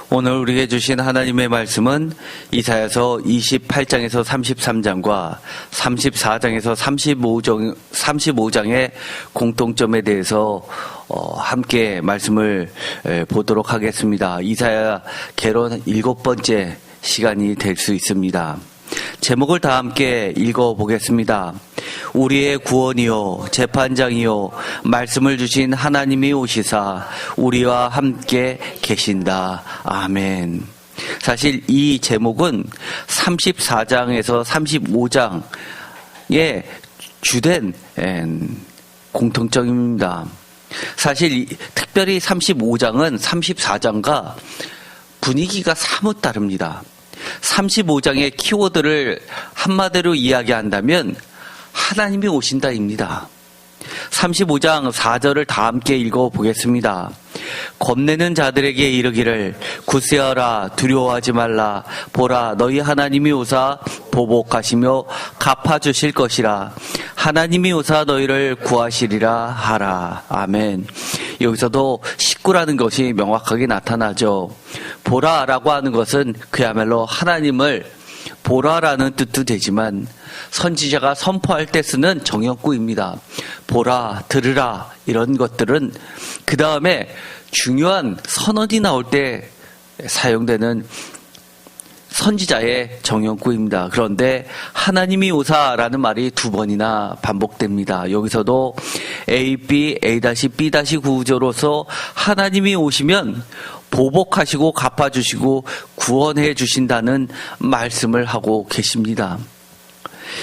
오늘 우리에게 주신 하나님의 말씀은 이사야서 28장에서 33장과 34장에서 35장의 공통점에 대해서 함께 말씀을 보도록 하겠습니다. 이사야 개론 7번째 시간이 될 수 있습니다. 제목을 다 함께 읽어보겠습니다. 우리의 구원이요 재판장이요 말씀을 주신 하나님이 오시사 우리와 함께 계신다. 아멘. 사실 이 제목은 34장에서 35장의 주된 공통점입니다. 사실 특별히 35장은 34장과 분위기가 사뭇 다릅니다. 35장의 키워드를 한마디로 이야기한다면 하나님이 오신다입니다. 35장 4절을 다 함께 읽어보겠습니다. 겁내는 자들에게 이르기를 굳세어라 두려워하지 말라 보라 너희 하나님이 오사 보복하시며 갚아주실 것이라 하나님이 오사 너희를 구하시리라 하라. 아멘. 여기서도 식구라는 것이 명확하게 나타나죠. 보라라고 하는 것은 그야말로 하나님을 보라라는 뜻도 되지만 선지자가 선포할 때 쓰는 정형구입니다. 보라, 들으라 이런 것들은 그 다음에 중요한 선언이 나올 때 사용되는 선지자의 정형구입니다. 그런데 하나님이 오사라는 말이 2번이나 반복됩니다. 여기서도 A-B, A-B- 구조로서 하나님이 오시면 보복하시고 갚아주시고 구원해 주신다는 말씀을 하고 계십니다.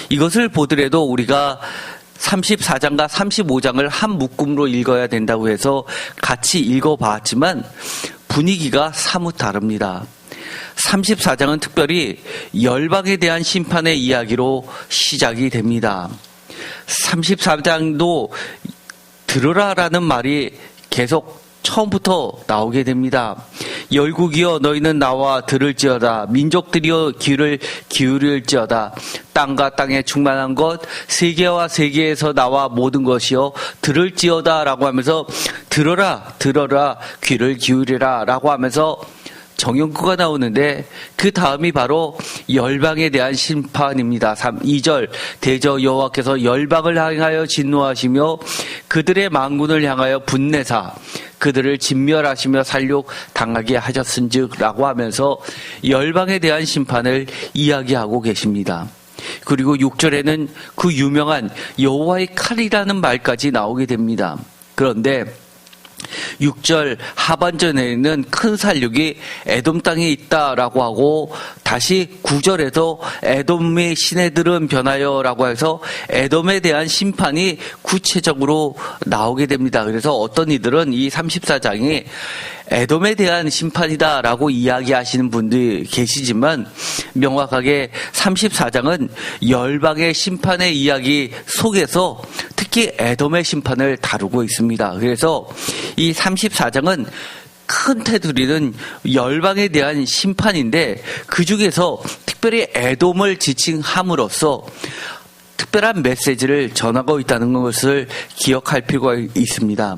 이것을 보더라도 우리가 34장과 35장을 한 묶음으로 읽어야 된다고 해서 같이 읽어봤지만 분위기가 사뭇 다릅니다. 34장은 특별히 열방에 대한 심판의 이야기로 시작이 됩니다. 34장도 들으라라는 말이 계속 처음부터 나오게 됩니다. 열국이여 너희는 나와 들을지어다 민족들이여 귀를 기울일지어다 땅과 땅에 충만한 것 세계와 세계에서 나와 모든 것이여 들을지어다 라고 하면서 들어라 귀를 기울이라 라고 하면서 정형구가 나오는데 그 다음이 바로 열방에 대한 심판입니다. 2절 대저 여호와께서 열방을 향하여 진노하시며 그들의 만군을 향하여 분내사 그들을 진멸하시며 살육 당하게 하셨은즉 라고 하면서 열방에 대한 심판을 이야기하고 계십니다. 그리고 6절에는 그 유명한 여호와의 칼이라는 말까지 나오게 됩니다. 그런데 6절 하반전에는 큰 살육이 에돔 땅에 있다라고 하고 다시 9절에서 에돔의 시내들은 변하여 라고 해서 에돔에 대한 심판이 구체적으로 나오게 됩니다. 그래서 어떤 이들은 이 34장이 에돔에 대한 심판이다라고 이야기하시는 분들이 계시지만 명확하게 34장은 열방의 심판의 이야기 속에서 특히 에돔의 심판을 다루고 있습니다. 그래서 이 34장은 큰 테두리는 열방에 대한 심판인데 그 중에서 특별히 에돔을 지칭함으로써 특별한 메시지를 전하고 있다는 것을 기억할 필요가 있습니다.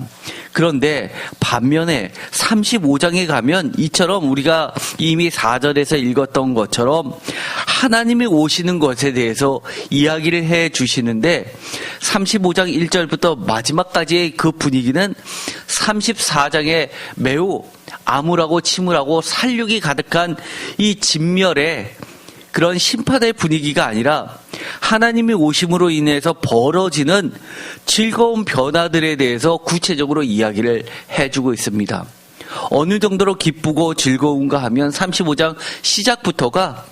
그런데 반면에 35장에 가면 이처럼 우리가 이미 4절에서 읽었던 것처럼 하나님이 오시는 것에 대해서 이야기를 해 주시는데 35장 1절부터 마지막까지의 그 분위기는 34장에 매우 암울하고 침울하고 살육이 가득한 이 진멸의 그런 심판의 분위기가 아니라 하나님이 오심으로 인해서 벌어지는 즐거운 변화들에 대해서 구체적으로 이야기를 해주고 있습니다. 어느 정도로 기쁘고 즐거운가 하면 35장 시작부터가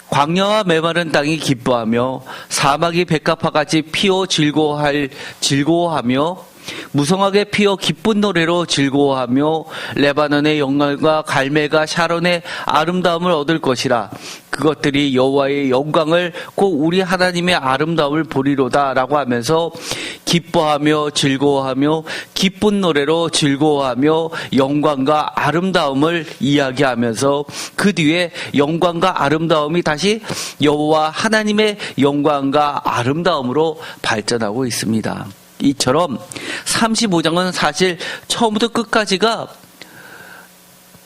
광야와 메마른 땅이 기뻐하며 사막이 백합화같이 피어 즐거워하며 무성하게 피어 기쁜 노래로 즐거워하며 레바논의 영광과 갈멜과 샤론의 아름다움을 얻을 것이라 그것들이 여호와의 영광을 곧 우리 하나님의 아름다움을 보리로다 라고 하면서 기뻐하며 즐거워하며 기쁜 노래로 즐거워하며 영광과 아름다움을 이야기하면서 그 뒤에 영광과 아름다움이 다시 여호와 하나님의 영광과 아름다움으로 발전하고 있습니다. 이처럼 35장은 사실 처음부터 끝까지가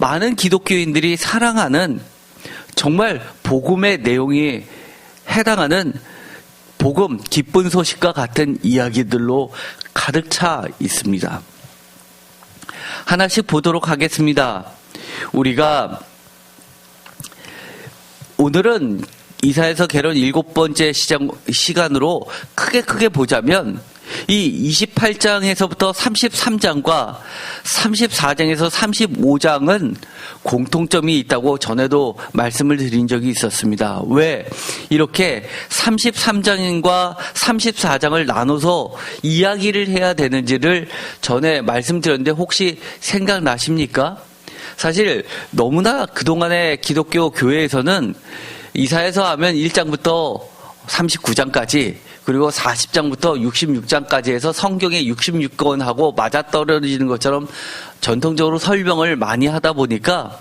많은 기독교인들이 사랑하는 정말 복음의 내용이 해당하는 복음, 기쁜 소식과 같은 이야기들로 가득 차 있습니다. 하나씩 보도록 하겠습니다. 우리가 오늘은 이사야서 개론 7번째 시간으로 크게 보자면 이 28장에서부터 33장과 34장에서 35장은 공통점이 있다고 전에도 말씀을 드린 적이 있었습니다. 왜 이렇게 33장과 34장을 나눠서 이야기를 해야 되는지를 전에 말씀드렸는데 혹시 생각나십니까? 사실 너무나 그동안의 기독교 교회에서는 이사야서 하면 1장부터 39장까지 그리고 40장부터 66장까지 해서 성경의 66권하고 맞아떨어지는 것처럼 전통적으로 설명을 많이 하다 보니까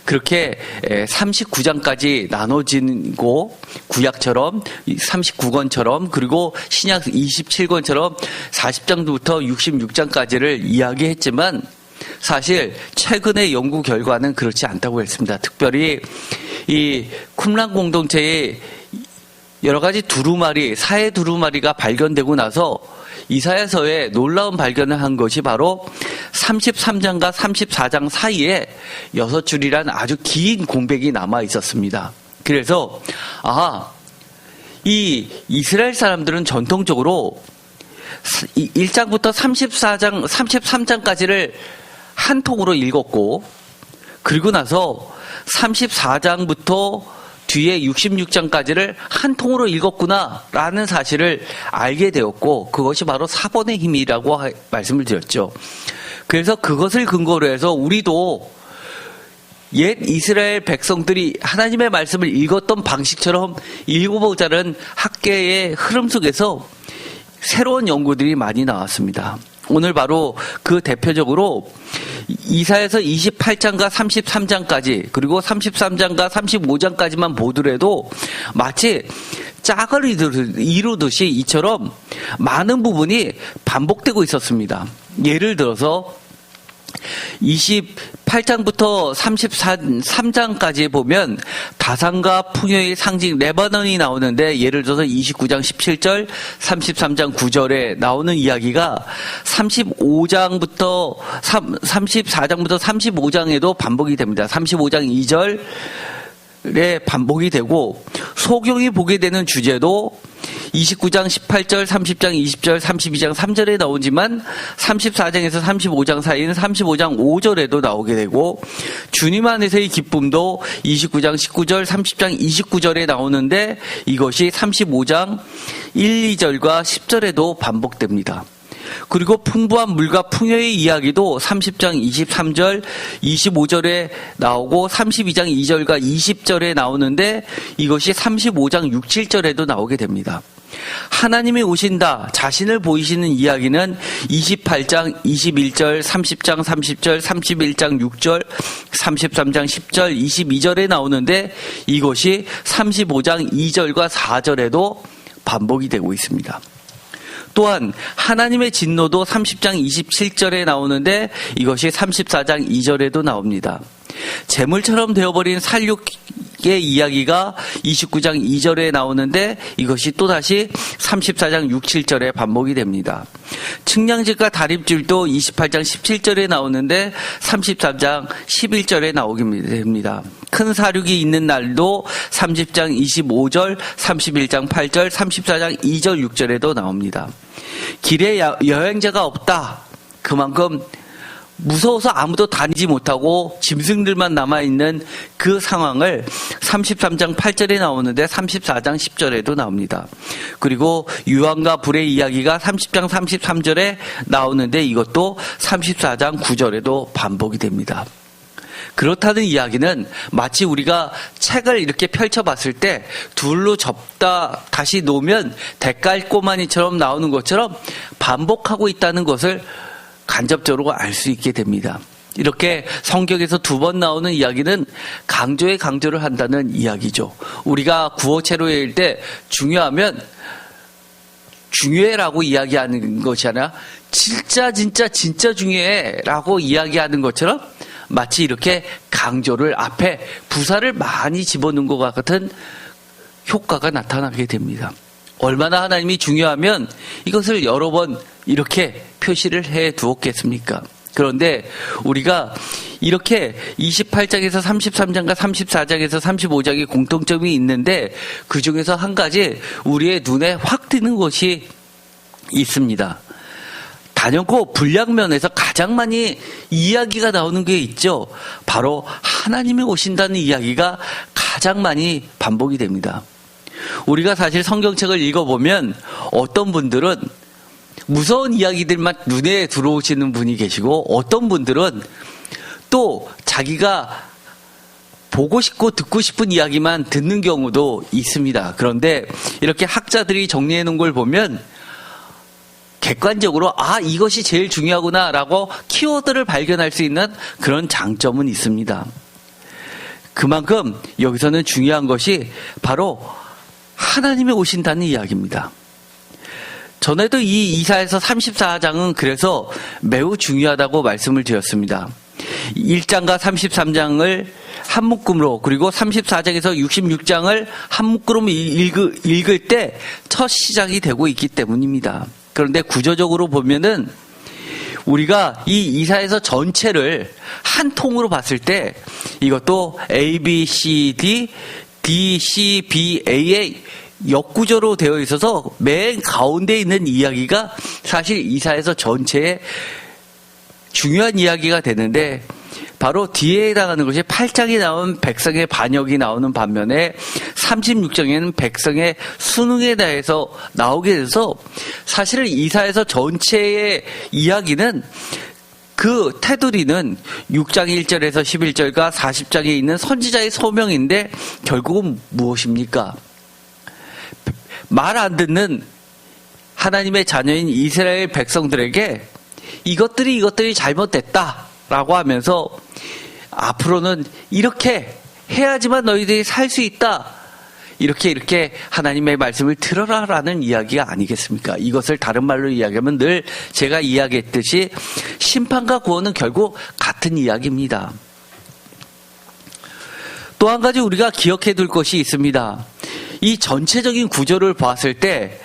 그렇게 39장까지 나눠지고 구약처럼 39권처럼 그리고 신약 27권처럼 40장부터 66장까지를 이야기했지만 사실 최근의 연구 결과는 그렇지 않다고 했습니다. 특별히 이 쿰란 공동체의 여러 가지 두루마리, 사회 두루마리가 발견되고 나서 이사야서에 놀라운 발견을 한 것이 바로 33장과 34장 사이에 6줄이란 아주 긴 공백이 남아 있었습니다. 그래서 이 이스라엘 사람들은 전통적으로 1장부터 33장까지를 한 통으로 읽었고 그리고 나서 34장부터 뒤에 66장까지를 한 통으로 읽었구나라는 사실을 알게 되었고 그것이 바로 사본의 힘이라고 말씀을 드렸죠. 그래서 그것을 근거로 해서 우리도 옛 이스라엘 백성들이 하나님의 말씀을 읽었던 방식처럼 읽어보자는 학계의 흐름 속에서 새로운 연구들이 많이 나왔습니다. 오늘 바로 그 대표적으로 이사야서 28장과 33장까지 그리고 33장과 35장까지만 보더라도 마치 짝을 이루듯이 이처럼 많은 부분이 반복되고 있었습니다. 예를 들어서 28장부터 33장까지 보면 다산과 풍요의 상징 레바논이 나오는데 예를 들어서 29장 17절, 33장 9절에 나오는 이야기가 34장부터 35장에도 반복이 됩니다. 35장 2절에 반복이 되고 소경이 보게 되는 주제도 29장 18절, 30장 20절, 32장 3절에 나오지만 34장에서 35장 사이는 35장 5절에도 나오게 되고 주님 안에서의 기쁨도 29장 19절, 30장 29절에 나오는데 이것이 35장 1, 2절과 10절에도 반복됩니다. 그리고 풍부한 물과 풍요의 이야기도 30장 23절, 25절에 나오고 32장 2절과 20절에 나오는데 이것이 35장 6, 7절에도 나오게 됩니다. 하나님이 오신다, 자신을 보이시는 이야기는 28장 21절, 30장 30절, 31장 6절, 33장 10절, 22절에 나오는데 이것이 35장 2절과 4절에도 반복이 되고 있습니다. 또한 하나님의 진노도 30장 27절에 나오는데 이것이 34장 2절에도 나옵니다. 재물처럼 되어버린 살육의 이야기가 29장 2절에 나오는데 이것이 또다시 34장 6, 7절에 반복이 됩니다. 측량질과 다립줄도 28장 17절에 나오는데 33장 11절에 나오게 됩니다. 큰 사륙이 있는 날도 30장 25절, 31장 8절, 34장 2절, 6절에도 나옵니다. 길에 여행자가 없다. 그만큼 무서워서 아무도 다니지 못하고 짐승들만 남아있는 그 상황을 33장 8절에 나오는데 34장 10절에도 나옵니다. 그리고 유황과 불의 이야기가 30장 33절에 나오는데 이것도 34장 9절에도 반복이 됩니다. 그렇다는 이야기는 마치 우리가 책을 이렇게 펼쳐봤을 때 둘로 접다 다시 놓으면 대깔꼬마니처럼 나오는 것처럼 반복하고 있다는 것을 간접적으로 알 수 있게 됩니다. 이렇게 성경에서 2번 나오는 이야기는 강조에 강조를 한다는 이야기죠. 우리가 구어체로 읽을 때 중요하면 중요해라고 이야기하는 것이 아니라 진짜 중요해라고 이야기하는 것처럼 마치 이렇게 강조를 앞에 부사를 많이 집어넣은 것 같은 효과가 나타나게 됩니다. 얼마나 하나님이 중요하면 이것을 여러 번 이렇게 표시를 해 두었겠습니까? 그런데 우리가 이렇게 28장에서 33장과 34장에서 35장의 공통점이 있는데 그 중에서 한 가지 우리의 눈에 확 띄는 것이 있습니다. 단연코 분량면에서 가장 많이 이야기가 나오는 게 있죠. 바로 하나님이 오신다는 이야기가 가장 많이 반복이 됩니다. 우리가 사실 성경책을 읽어보면 어떤 분들은 무서운 이야기들만 눈에 들어오시는 분이 계시고 어떤 분들은 또 자기가 보고 싶고 듣고 싶은 이야기만 듣는 경우도 있습니다. 그런데 이렇게 학자들이 정리해 놓은 걸 보면 객관적으로 이것이 제일 중요하구나 라고 키워드를 발견할 수 있는 그런 장점은 있습니다. 그만큼 여기서는 중요한 것이 바로 하나님이 오신다는 이야기입니다. 전에도 이 이사야서 34장은 그래서 매우 중요하다고 말씀을 드렸습니다. 1장과 33장을 한 묶음으로 그리고 34장에서 66장을 한 묶음으로 읽을 때 첫 시작이 되고 있기 때문입니다. 그런데 구조적으로 보면은 우리가 이 이사야서 전체를 한 통으로 봤을 때 이것도 A, B, C, D, D, C, B, A의 역구조로 되어 있어서 맨 가운데 있는 이야기가 사실 이사야서 전체의 중요한 이야기가 되는데 바로 뒤에 해당하는 것이 8장에 나온 백성의 반역이 나오는 반면에 36장에는 백성의 순응에 대해서 나오게 돼서 사실 이사야서 전체의 이야기는 그 테두리는 6장 1절에서 11절과 40장에 있는 선지자의 소명인데 결국은 무엇입니까? 말 안 듣는 하나님의 자녀인 이스라엘 백성들에게 이것들이 잘못됐다라고 하면서 앞으로는 이렇게 해야지만 너희들이 살 수 있다. 이렇게 하나님의 말씀을 들어라라는 이야기가 아니겠습니까? 이것을 다른 말로 이야기하면 늘 제가 이야기했듯이 심판과 구원은 결국 같은 이야기입니다. 또 한 가지 우리가 기억해 둘 것이 있습니다. 이 전체적인 구조를 보았을 때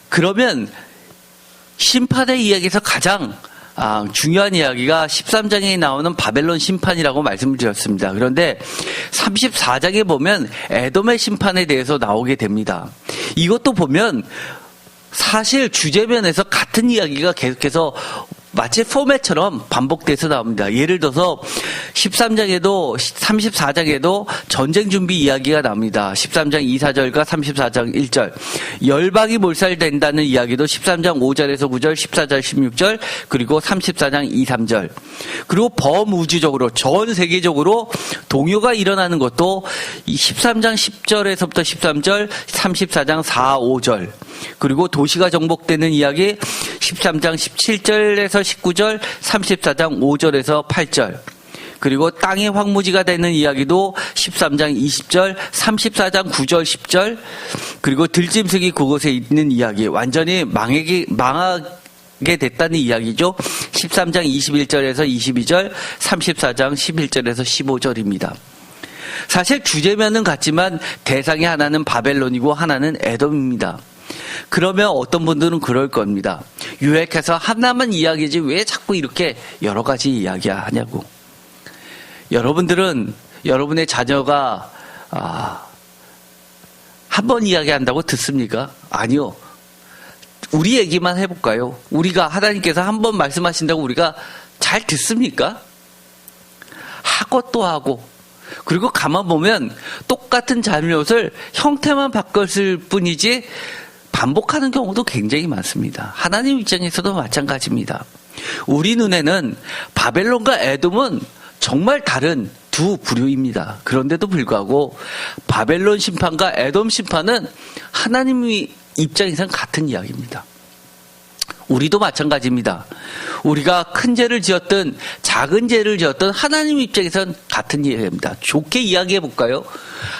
그러면 심판의 이야기에서 가장 중요한 이야기가 13장에 나오는 바벨론 심판이라고 말씀을 드렸습니다. 그런데 34장에 보면 에돔의 심판에 대해서 나오게 됩니다. 이것도 보면 사실 주제면에서 같은 이야기가 계속해서 마치 포맷처럼 반복돼서 나옵니다. 예를 들어서 13장에도 34장에도 전쟁 준비 이야기가 나옵니다. 13장 2, 4절과 34장 1절. 열방이 몰살된다는 이야기도 13장 5절에서 9절, 14절, 16절, 그리고 34장 2, 3절. 그리고 범우주적으로 전 세계적으로 동요가 일어나는 것도 13장 10절에서부터 13절, 34장 4, 5절. 그리고 도시가 정복되는 이야기 13장 17절에서 19절, 34장 5절에서 8절. 그리고 땅이 황무지가 되는 이야기도 13장 20절, 34장 9절, 10절. 그리고 들짐승이 그곳에 있는 이야기, 완전히 망하게 됐다는 이야기죠. 13장 21절에서 22절, 34장 11절에서 15절입니다. 사실 주제면은 같지만 대상이 하나는 바벨론이고 하나는 에돔입니다. 그러면 어떤 분들은 그럴 겁니다. 유익해서 하나만 이야기지 왜 자꾸 이렇게 여러 가지 이야기하냐고. 여러분들은 여러분의 자녀가 한 번 이야기한다고 듣습니까? 아니요. 우리 얘기만 해볼까요? 우리가 하나님께서 한 번 말씀하신다고 우리가 잘 듣습니까? 하고 또 하고. 그리고 가만 보면 똑같은 잘못을 형태만 바꿨을 뿐이지 반복하는 경우도 굉장히 많습니다. 하나님 입장에서도 마찬가지입니다. 우리 눈에는 바벨론과 에돔은 정말 다른 두 부류입니다. 그런데도 불구하고 바벨론 심판과 에돔 심판은 하나님 입장에서는 같은 이야기입니다. 우리도 마찬가지입니다. 우리가 큰 죄를 지었든 작은 죄를 지었든 하나님 입장에서는 같은 이야기입니다. 좋게 이야기해 볼까요?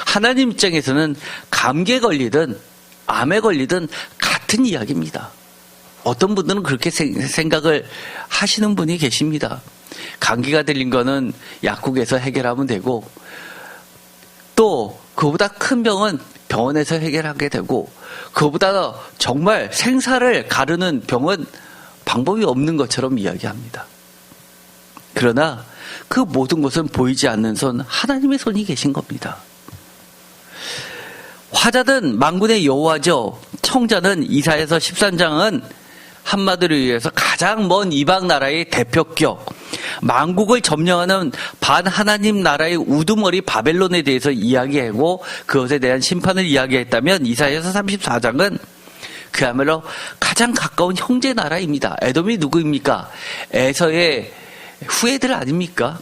하나님 입장에서는 감기에 걸리든 암에 걸리든 같은 이야기입니다. 어떤 분들은 그렇게 생각을 하시는 분이 계십니다. 감기가 들린 거는 약국에서 해결하면 되고, 또 그보다 큰 병은 병원에서 해결하게 되고, 그보다 정말 생사를 가르는 병은 방법이 없는 것처럼 이야기합니다. 그러나 그 모든 것은 보이지 않는 손, 하나님의 손이 계신 겁니다. 화자는 만군의 여호와죠. 청자는 이사야서 13장은 한마디로 얘기해서 가장 먼 이방 나라의 대표격, 만국을 점령하는 반하나님 나라의 우두머리 바벨론에 대해서 이야기하고 그것에 대한 심판을 이야기했다면, 이사야서 34장은 그야말로 가장 가까운 형제 나라입니다. 에돔이 누구입니까? 에서의 후예들 아닙니까?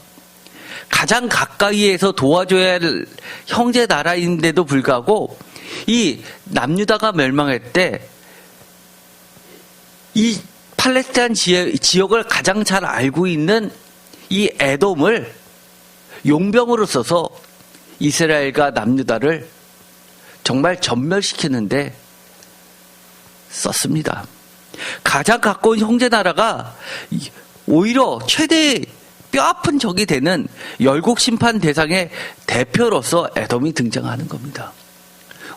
가장 가까이에서 도와줘야 할 형제 나라인데도 불구하고 이 남유다가 멸망할 때 이 팔레스타인 지역을 가장 잘 알고 있는 이 에돔을 용병으로 써서 이스라엘과 남유다를 정말 전멸시키는데 썼습니다. 가장 가까운 형제 나라가 오히려 최대 뼈아픈 적이 되는 열국 심판 대상의 대표로서 에돔이 등장하는 겁니다.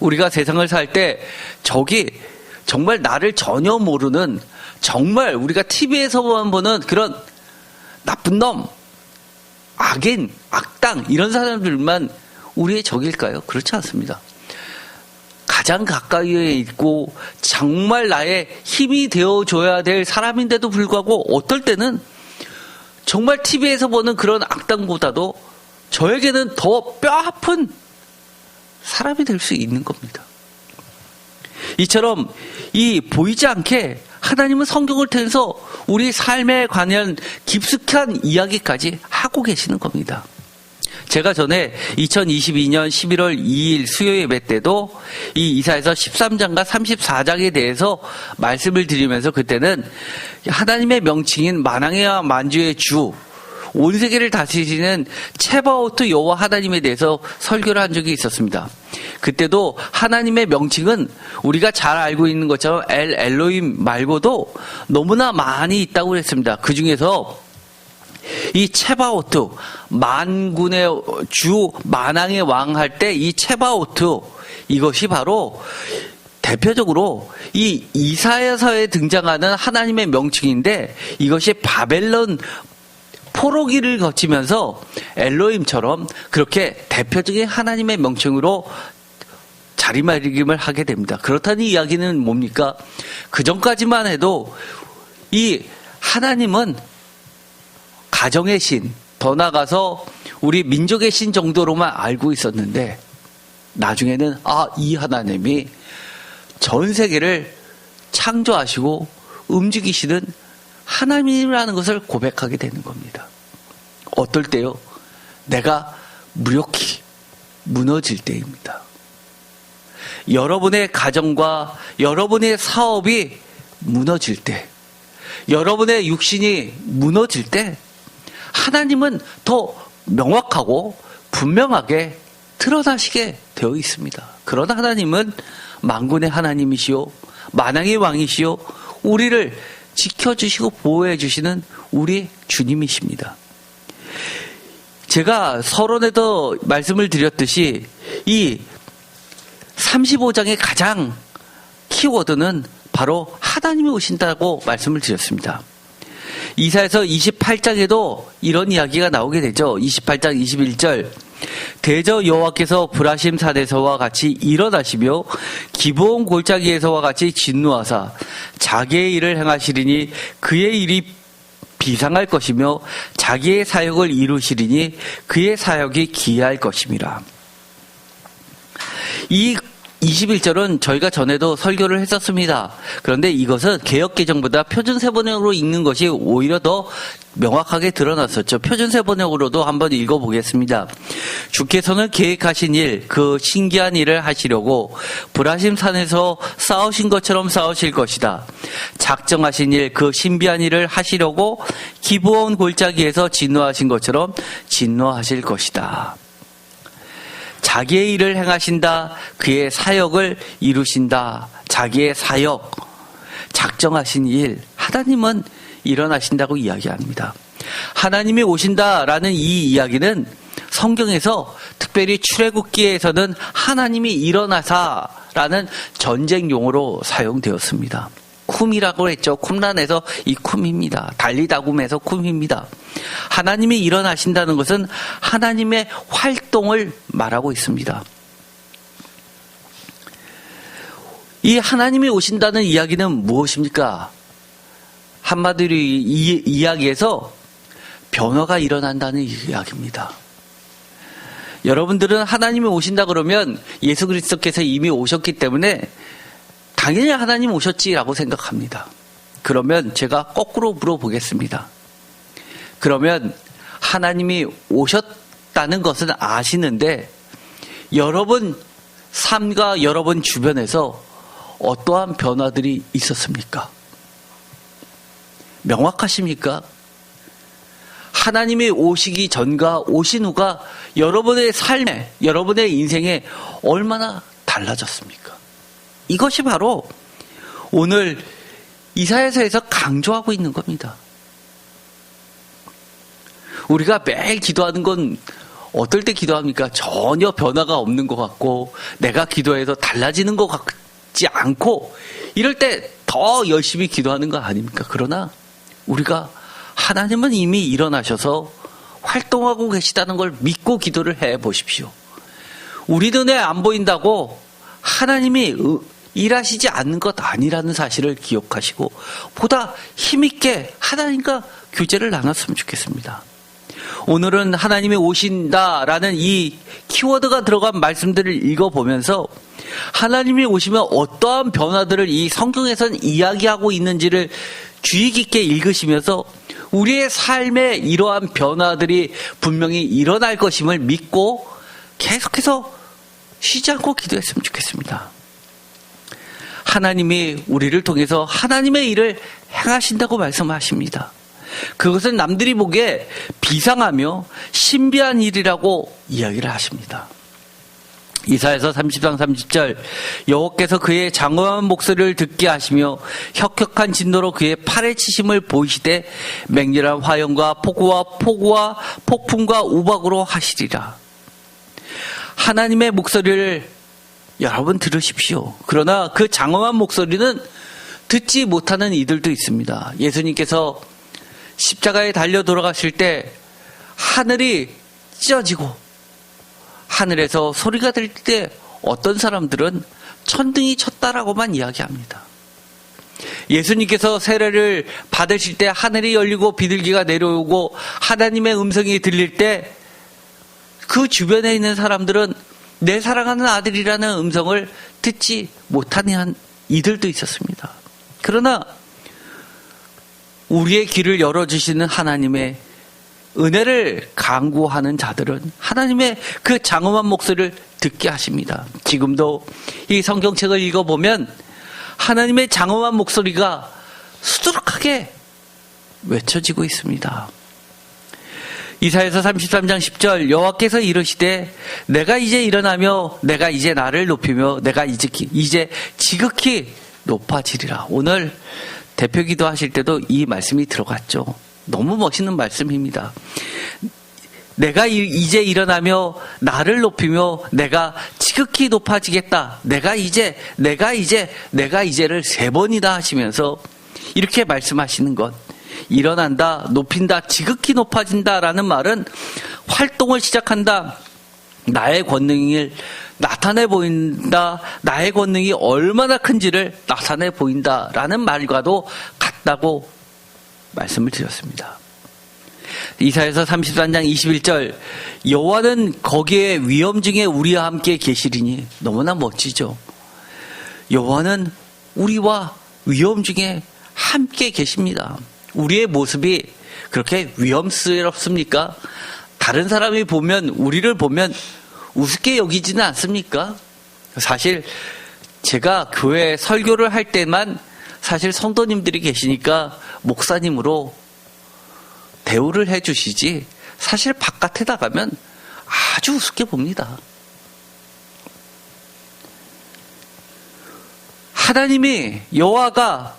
우리가 세상을 살 때 적이 정말 나를 전혀 모르는, 정말 우리가 TV에서만 보는 그런 나쁜 놈, 악인, 악당 이런 사람들만 우리의 적일까요? 그렇지 않습니다. 가장 가까이에 있고 정말 나의 힘이 되어줘야 될 사람인데도 불구하고 어떨 때는 정말 TV에서 보는 그런 악당보다도 저에게는 더 뼈아픈 사람이 될 수 있는 겁니다. 이처럼 이 보이지 않게 하나님은 성경을 통해서 우리 삶에 관한 깊숙한 이야기까지 하고 계시는 겁니다. 제가 전에 2022년 11월 2일 수요 예배 때도 이 이사야서 13장과 34장에 대해서 말씀을 드리면서 그때는 하나님의 명칭인 만왕의 만주의 주, 온 세계를 다스리시는 체바오트 여호와 하나님에 대해서 설교를 한 적이 있었습니다. 그때도 하나님의 명칭은 우리가 잘 알고 있는 것처럼 엘로힘 말고도 너무나 많이 있다고 했습니다. 그 중에서 이 체바오트, 만군의 주, 만왕의 왕 할 때 이 체바오트, 이것이 바로 대표적으로 이 이사야서에 등장하는 하나님의 명칭인데, 이것이 바벨론 포로기를 거치면서 엘로힘처럼 그렇게 대표적인 하나님의 명칭으로 자리매김을 하게 됩니다. 그렇다는 이야기는 뭡니까? 그 전까지만 해도 이 하나님은 가정의 신, 더 나아가서 우리 민족의 신 정도로만 알고 있었는데, 나중에는 이 하나님이 전 세계를 창조하시고 움직이시는 하나님이라는 것을 고백하게 되는 겁니다. 어떨 때요? 내가 무력히 무너질 때입니다. 여러분의 가정과 여러분의 사업이 무너질 때, 여러분의 육신이 무너질 때 하나님은 더 명확하고 분명하게 드러나시게 되어 있습니다. 그러나 하나님은 만군의 하나님이시오, 만왕의 왕이시오, 우리를 지켜주시고 보호해주시는 우리 주님이십니다. 제가 서론에도 말씀을 드렸듯이 이 35장의 가장 키워드는 바로 하나님이 오신다고 말씀을 드렸습니다. 이사야서 28장에도 이런 이야기가 나오게 되죠. 28장 21절, 대저 여호와께서 브라심 산에서와 같이 일어나시며 기브온 골짜기에서와 같이 진노하사 자기의 일을 행하시리니 그의 일이 비상할 것이며 자기의 사역을 이루시리니 그의 사역이 기이할 것임이라. 이 21절은 저희가 전에도 설교를 했었습니다. 그런데 이것은 개역개정보다 표준세 번역으로 읽는 것이 오히려 더 명확하게 드러났었죠. 표준세 번역으로도 한번 읽어보겠습니다. 주께서는 계획하신 일, 그 신기한 일을 하시려고 브라심 산에서 싸우신 것처럼 싸우실 것이다. 작정하신 일, 그 신비한 일을 하시려고 기브온 골짜기에서 진노하신 것처럼 진노하실 것이다. 자기의 일을 행하신다. 그의 사역을 이루신다. 자기의 사역, 작정하신 일, 하나님은 일어나신다고 이야기합니다. 하나님이 오신다라는 이 이야기는 성경에서 특별히 출애굽기에서는 하나님이 일어나사라는 전쟁 용어로 사용되었습니다. 쿰이라고 했죠. 쿰란에서 이 쿰입니다. 달리다굼에서 쿰입니다. 하나님이 일어나신다는 것은 하나님의 활동을 말하고 있습니다. 이 하나님이 오신다는 이야기는 무엇입니까? 한마디로 이 이야기에서 변화가 일어난다는 이야기입니다. 여러분들은 하나님이 오신다 그러면 예수 그리스도께서 이미 오셨기 때문에 당연히 하나님 오셨지라고 생각합니다. 그러면 제가 거꾸로 물어보겠습니다. 그러면 하나님이 오셨다는 것은 아시는데 여러분 삶과 여러분 주변에서 어떠한 변화들이 있었습니까? 명확하십니까? 하나님이 오시기 전과 오신 후가 여러분의 삶에, 여러분의 인생에 얼마나 달라졌습니까? 이것이 바로 오늘 이사야서에서 강조하고 있는 겁니다. 우리가 매일 기도하는 건 어떨 때 기도합니까? 전혀 변화가 없는 것 같고 내가 기도해서 달라지는 것 같지 않고 이럴 때 더 열심히 기도하는 거 아닙니까? 그러나 우리가 하나님은 이미 일어나셔서 활동하고 계시다는 걸 믿고 기도를 해 보십시오. 우리 눈에 안 보인다고 하나님이 일하시지 않는 것 아니라는 사실을 기억하시고 보다 힘있게 하나님과 교제를 나눴으면 좋겠습니다. 오늘은 하나님이 오신다라는 이 키워드가 들어간 말씀들을 읽어보면서 하나님이 오시면 어떠한 변화들을 이 성경에선 이야기하고 있는지를 주의 깊게 읽으시면서 우리의 삶에 이러한 변화들이 분명히 일어날 것임을 믿고 계속해서 쉬지 않고 기도했으면 좋겠습니다. 하나님이 우리를 통해서 하나님의 일을 행하신다고 말씀하십니다. 그것은 남들이 보기에 비상하며 신비한 일이라고 이야기를 하십니다. 이사야서 30장 30절 여호와께서 그의 장엄한 목소리를 듣게 하시며 혁혁한 진노로 그의 팔에 치심을 보이시되 맹렬한 화염과 폭우와 폭풍과 우박으로 하시리라. 하나님의 목소리를 여러분 들으십시오. 그러나 그 장엄한 목소리는 듣지 못하는 이들도 있습니다. 예수님께서 십자가에 달려 돌아가실 때 하늘이 찢어지고 하늘에서 소리가 들릴 때 어떤 사람들은 천둥이 쳤다라고만 이야기합니다. 예수님께서 세례를 받으실 때 하늘이 열리고 비둘기가 내려오고 하나님의 음성이 들릴 때 그 주변에 있는 사람들은 내 사랑하는 아들이라는 음성을 듣지 못하는 이들도 있었습니다. 그러나 우리의 길을 열어주시는 하나님의 은혜를 강구하는 자들은 하나님의 그 장엄한 목소리를 듣게 하십니다. 지금도 이 성경책을 읽어보면 하나님의 장엄한 목소리가 수두룩하게 외쳐지고 있습니다. 이사야서 33장 10절 여호와께서 이르시되 내가 이제 일어나며 내가 이제 나를 높이며 내가 이제 지극히 높아지리라. 오늘 대표기도 하실 때도 이 말씀이 들어갔죠. 너무 멋있는 말씀입니다. 내가 이제 일어나며 나를 높이며 내가 지극히 높아지겠다. 내가 이제를 3번이나 하시면서 이렇게 말씀하시는 것. 일어난다, 높인다, 지극히 높아진다라는 말은 활동을 시작한다. 나의 권능을 나타내 보인다. 나의 권능이 얼마나 큰지를 나타내 보인다라는 말과도 같다고 말씀을 드렸습니다. 이사야서 33장 21절 여호와는 거기에 위험 중에 우리와 함께 계시리니 너무나 멋지죠. 여호와는 우리와 위험 중에 함께 계십니다. 우리의 모습이 그렇게 위험스럽습니까? 다른 사람이 보면 우리를 보면 우습게 여기지는 않습니까? 사실 제가 교회 설교를 할 때만 사실 성도님들이 계시니까 목사님으로 대우를 해주시지 사실 바깥에 나가면 아주 우습게 봅니다. 하나님이 여호와가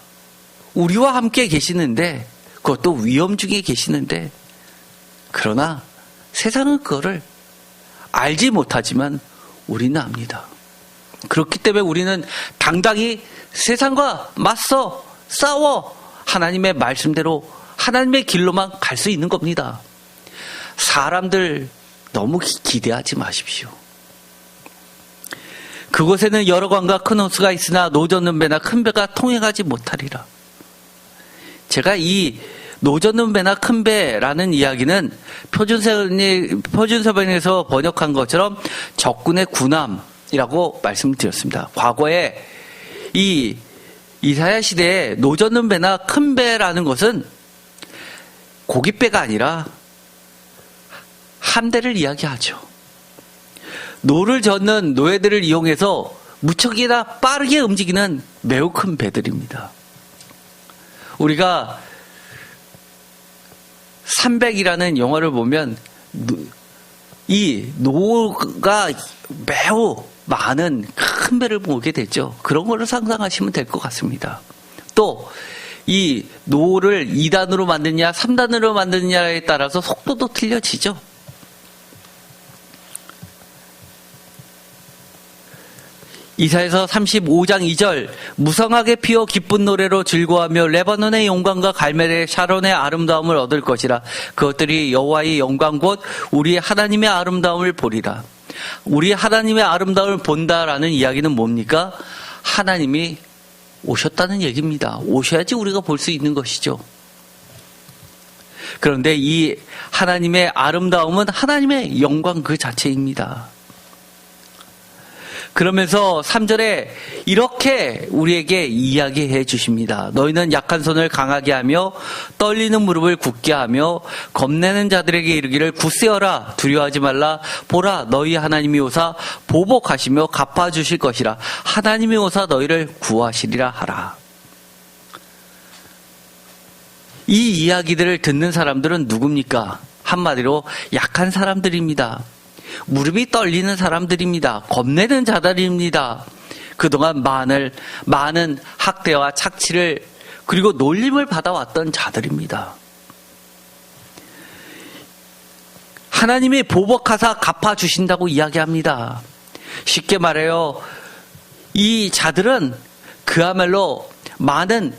우리와 함께 계시는데 그것도 위험 중에 계시는데 그러나 세상은 그거를 알지 못하지만 우리는 압니다. 그렇기 때문에 우리는 당당히 세상과 맞서 싸워 하나님의 말씀대로 하나님의 길로만 갈 수 있는 겁니다. 사람들 너무 기대하지 마십시오. 그곳에는 여러 강과 큰 호수가 있으나 노젓는 배나 큰 배가 통행하지 못하리라. 제가 이 노젓는 배나 큰 배라는 이야기는 표준서변에서 번역한 것처럼 적군의 군함이라고 말씀드렸습니다. 과거에 이 이사야 시대에 노젓는 배나 큰 배라는 것은 고깃배가 아니라 함대를 이야기하죠. 노를 젓는 노예들을 이용해서 무척이나 빠르게 움직이는 매우 큰 배들입니다. 우리가 300이라는 영화를 보면 이 노가 매우 많은 큰 배를 보게 되죠. 그런 거를 상상하시면 될 것 같습니다. 또 이 노를 2단으로 만드냐 3단으로 만드냐에 따라서 속도도 틀려지죠. 이사야서 35장 2절 무성하게 피어 기쁜 노래로 즐거워하며 레바논의 영광과 갈멜의 샤론의 아름다움을 얻을 것이라. 그것들이 여호와의 영광 곧 우리 하나님의 아름다움을 보리라. 우리 하나님의 아름다움을 본다라는 이야기는 뭡니까? 하나님이 오셨다는 얘기입니다. 오셔야지 우리가 볼 수 있는 것이죠. 그런데 이 하나님의 아름다움은 하나님의 영광 그 자체입니다. 그러면서 3절에 이렇게 우리에게 이야기해 주십니다. 너희는 약한 손을 강하게 하며 떨리는 무릎을 굳게 하며 겁내는 자들에게 이르기를 굳세어라 두려워하지 말라. 보라 너희 하나님이 오사 보복하시며 갚아주실 것이라. 하나님이 오사 너희를 구하시리라 하라. 이 이야기들을 듣는 사람들은 누굽니까? 한마디로 약한 사람들입니다. 무릎이 떨리는 사람들입니다. 겁내는 자들입니다. 그동안 많은 학대와 착취를 그리고 놀림을 받아왔던 자들입니다. 하나님이 보복하사 갚아주신다고 이야기합니다. 쉽게 말해요. 이 자들은 그야말로 많은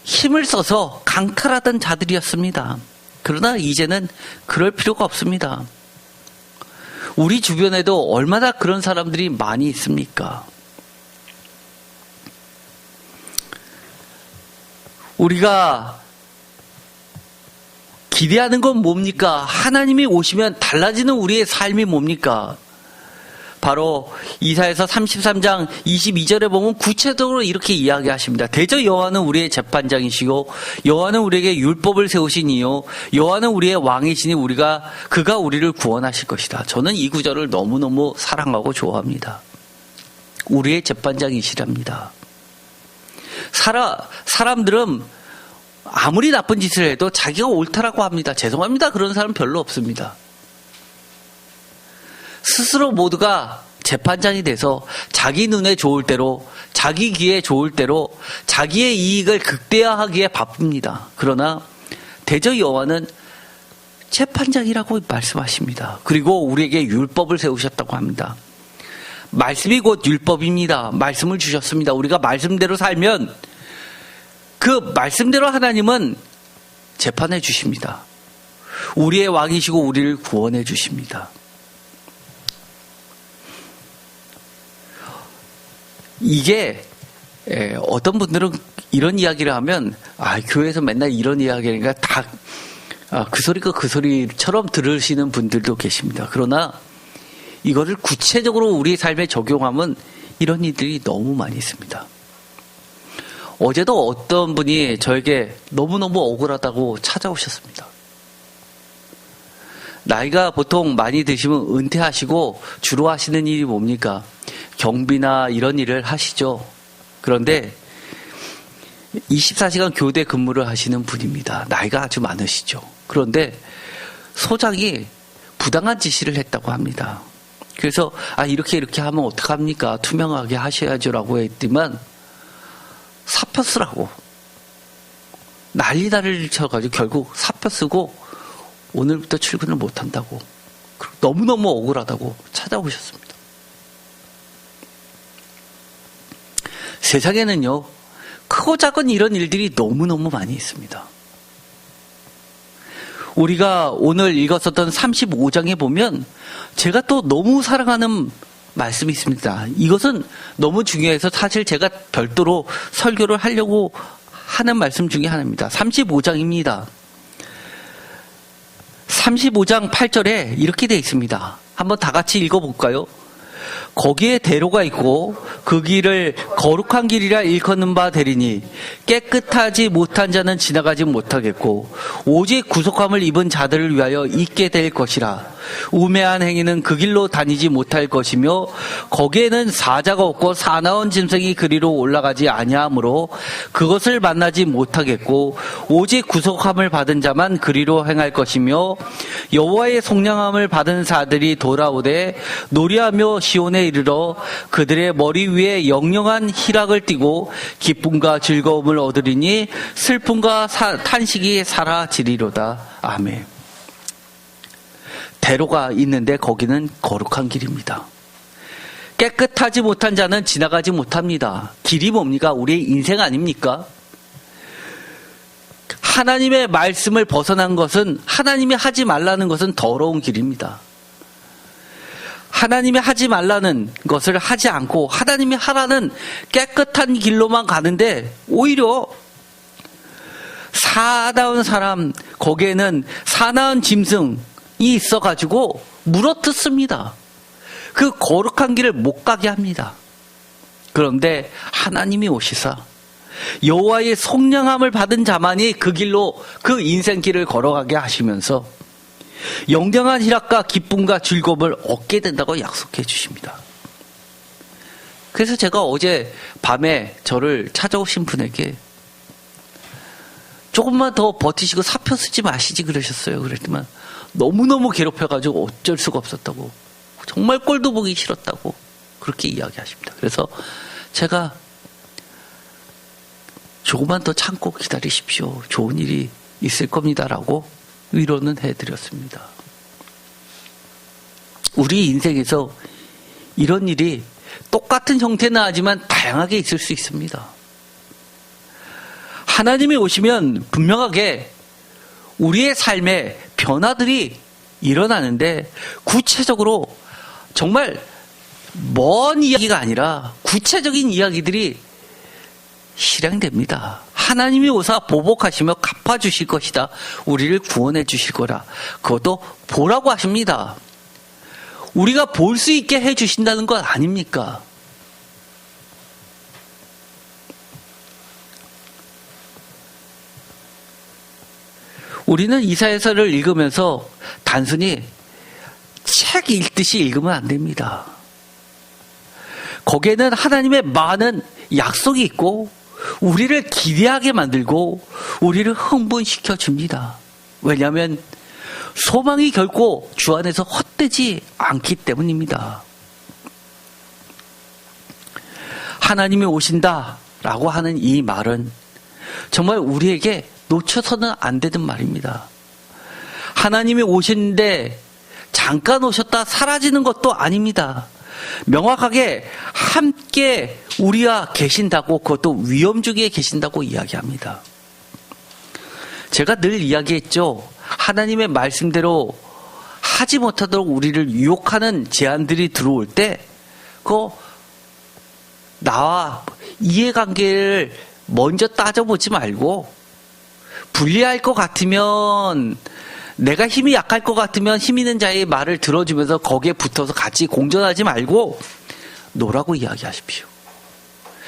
힘을 써서 강탈하던 자들이었습니다. 그러나 이제는 그럴 필요가 없습니다. 우리 주변에도 얼마나 그런 사람들이 많이 있습니까? 우리가 기대하는 건 뭡니까? 하나님이 오시면 달라지는 우리의 삶이 뭡니까? 바로 이사야서 33장 22절에 보면 구체적으로 이렇게 이야기하십니다. 대저 여호와는 우리의 재판장이시고 여호와는 우리에게 율법을 세우시니요 여호와는 우리의 왕이시니 그가 우리를 구원하실 것이다. 저는 이 구절을 너무너무 사랑하고 좋아합니다. 우리의 재판장이시랍니다. 사람들은 아무리 나쁜 짓을 해도 자기가 옳다라고 합니다. 죄송합니다. 그런 사람 별로 없습니다. 스스로 모두가 재판장이 돼서 자기 눈에 좋을 대로 자기 귀에 좋을 대로 자기의 이익을 극대화하기에 바쁩니다. 그러나 대저 여호와는 재판장이라고 말씀하십니다. 그리고 우리에게 율법을 세우셨다고 합니다. 말씀이 곧 율법입니다. 말씀을 주셨습니다. 우리가 말씀대로 살면 그 말씀대로 하나님은 재판해 주십니다. 우리의 왕이시고 우리를 구원해 주십니다. 이게 어떤 분들은 이런 이야기를 하면 교회에서 맨날 이런 이야기니까 다 그 소리가 그 소리처럼 들으시는 분들도 계십니다. 그러나 이거를 구체적으로 우리 삶에 적용하면 이런 일들이 너무 많이 있습니다. 어제도 어떤 분이 저에게 너무너무 억울하다고 찾아오셨습니다. 나이가 보통 많이 드시면 은퇴하시고 주로 하시는 일이 뭡니까? 경비나 이런 일을 하시죠. 그런데 24시간 교대 근무를 하시는 분입니다. 나이가 아주 많으시죠. 그런데 소장이 부당한 지시를 했다고 합니다. 그래서 이렇게 하면 어떡합니까? 투명하게 하셔야죠라고 했지만 사표 쓰라고 난리다를 쳐가지고 결국 사표 쓰고 오늘부터 출근을 못한다고, 너무너무 억울하다고 찾아오셨습니다. 세상에는요, 크고 작은 이런 일들이 너무너무 많이 있습니다. 우리가 오늘 읽었었던 35장에 보면 제가 또 너무 사랑하는 말씀이 있습니다. 이것은 너무 중요해서 사실 제가 별도로 설교를 하려고 하는 말씀 중에 하나입니다. 35장입니다. 35장 8절에 이렇게 되어 있습니다. 한번 다 같이 읽어볼까요? 거기에 대로가 있고 그 길을 거룩한 길이라 일컫는 바 되리니 깨끗하지 못한 자는 지나가지 못하겠고 오직 구속함을 입은 자들을 위하여 있게 될 것이라. 우매한 행위는 그 길로 다니지 못할 것이며 거기에는 사자가 없고 사나운 짐승이 그리로 올라가지 아니하므로 그것을 만나지 못하겠고 오직 구속함을 받은 자만 그리로 행할 것이며 여호와의 속량함을 받은 자들이 돌아오되 노래하며 시온에 이르러 그들의 머리 위에 영영한 희락을 띠고 기쁨과 즐거움을 얻으리니 슬픔과 탄식이 사라지리로다. 아멘. 대로가 있는데 거기는 거룩한 길입니다. 깨끗하지 못한 자는 지나가지 못합니다. 길이 뭡니까? 우리의 인생 아닙니까? 하나님의 말씀을 벗어난 것은, 하나님이 하지 말라는 것은 더러운 길입니다. 하나님이 하지 말라는 것을 하지 않고 하나님이 하라는 깨끗한 길로만 가는데 오히려 사나운 사람, 거기에는 사나운 짐승이 있어가지고 물어뜯습니다. 그 거룩한 길을 못 가게 합니다. 그런데 하나님이 오시사 여호와의 속량함을 받은 자만이 그 길로, 그 인생길을 걸어가게 하시면서 영영한 희락과 기쁨과 즐거움을 얻게 된다고 약속해 주십니다. 그래서 제가 어제 밤에 저를 찾아오신 분에게 조금만 더 버티시고 사표 쓰지 마시지 그러셨어요. 그랬더니 너무너무 괴롭혀가지고 어쩔 수가 없었다고, 정말 꼴도 보기 싫었다고 그렇게 이야기하십니다. 그래서 제가 조금만 더 참고 기다리십시오. 좋은 일이 있을 겁니다라고 위로는 해드렸습니다. 우리 인생에서 이런 일이 똑같은 형태는 하지만 다양하게 있을 수 있습니다. 하나님이 오시면 분명하게 우리의 삶에 변화들이 일어나는데 구체적으로 정말 먼 이야기가 아니라 구체적인 이야기들이 실행됩니다. 하나님이 오사 보복하시며 갚아주실 것이다. 우리를 구원해 주실 거라. 그것도 보라고 하십니다. 우리가 볼 수 있게 해 주신다는 것 아닙니까? 우리는 이사야서를 읽으면서 단순히 책 읽듯이 읽으면 안 됩니다. 거기에는 하나님의 많은 약속이 있고 우리를 기대하게 만들고 우리를 흥분시켜 줍니다. 왜냐하면 소망이 결코 주 안에서 헛되지 않기 때문입니다. 하나님이 오신다라고 하는 이 말은 정말 우리에게 놓쳐서는 안 되는 말입니다. 하나님이 오시는데 잠깐 오셨다 사라지는 것도 아닙니다. 명확하게 함께 우리와 계신다고, 그것도 위험 중에 계신다고 이야기합니다. 제가 늘 이야기했죠. 하나님의 말씀대로 하지 못하도록 우리를 유혹하는 제안들이 들어올 때 나와 이해관계를 먼저 따져보지 말고, 불리할 것 같으면, 내가 힘이 약할 것 같으면 힘 있는 자의 말을 들어주면서 거기에 붙어서 같이 공존하지 말고 노라고 이야기하십시오.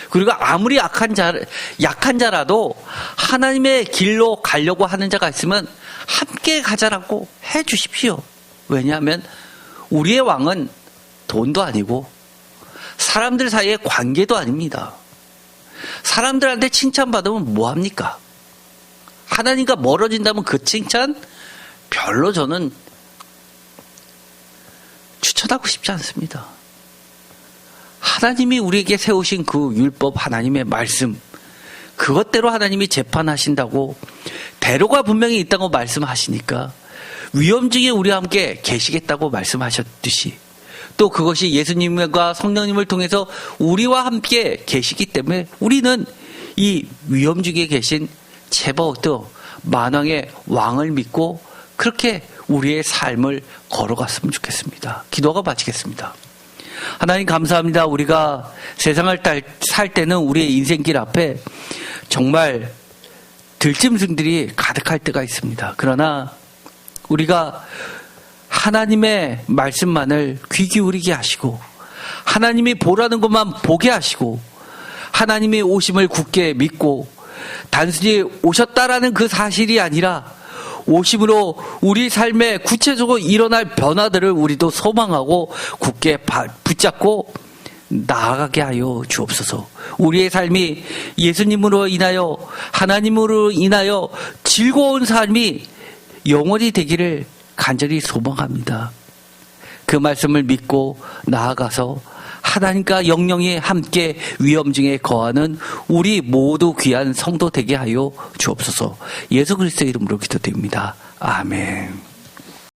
그리고 아무리 약한 자라도 하나님의 길로 가려고 하는 자가 있으면 함께 가자라고 해 주십시오. 왜냐하면 우리의 왕은 돈도 아니고 사람들 사이의 관계도 아닙니다. 사람들한테 칭찬받으면 뭐합니까? 하나님과 멀어진다면 그 칭찬 별로 저는 추천하고 싶지 않습니다. 하나님이 우리에게 세우신 그 율법, 하나님의 말씀, 그것대로 하나님이 재판하신다고, 대로가 분명히 있다고 말씀하시니까 위험 중에 우리와 함께 계시겠다고 말씀하셨듯이 또 그것이 예수님과 성령님을 통해서 우리와 함께 계시기 때문에 우리는 이 위험 중에 계신 제바오트 만왕의 왕을 믿고 그렇게 우리의 삶을 걸어갔으면 좋겠습니다. 기도가 마치겠습니다. 하나님 감사합니다. 우리가 세상을 살 때는 우리의 인생길 앞에 정말 들짐승들이 가득할 때가 있습니다. 그러나 우리가 하나님의 말씀만을 귀 기울이게 하시고 하나님이 보라는 것만 보게 하시고 하나님의 오심을 굳게 믿고 단순히 오셨다라는 그 사실이 아니라 오심으로 우리 삶에 구체적으로 일어날 변화들을 우리도 소망하고 굳게 붙잡고 나아가게 하여 주옵소서. 우리의 삶이 예수님으로 인하여 하나님으로 인하여 즐거운 삶이 영원히 되기를 간절히 소망합니다. 그 말씀을 믿고 나아가서 하나님과 영영이 함께 위험 중에 거하는 우리 모두 귀한 성도 되게 하여 주옵소서. 예수 그리스도의 이름으로 기도드립니다. 아멘.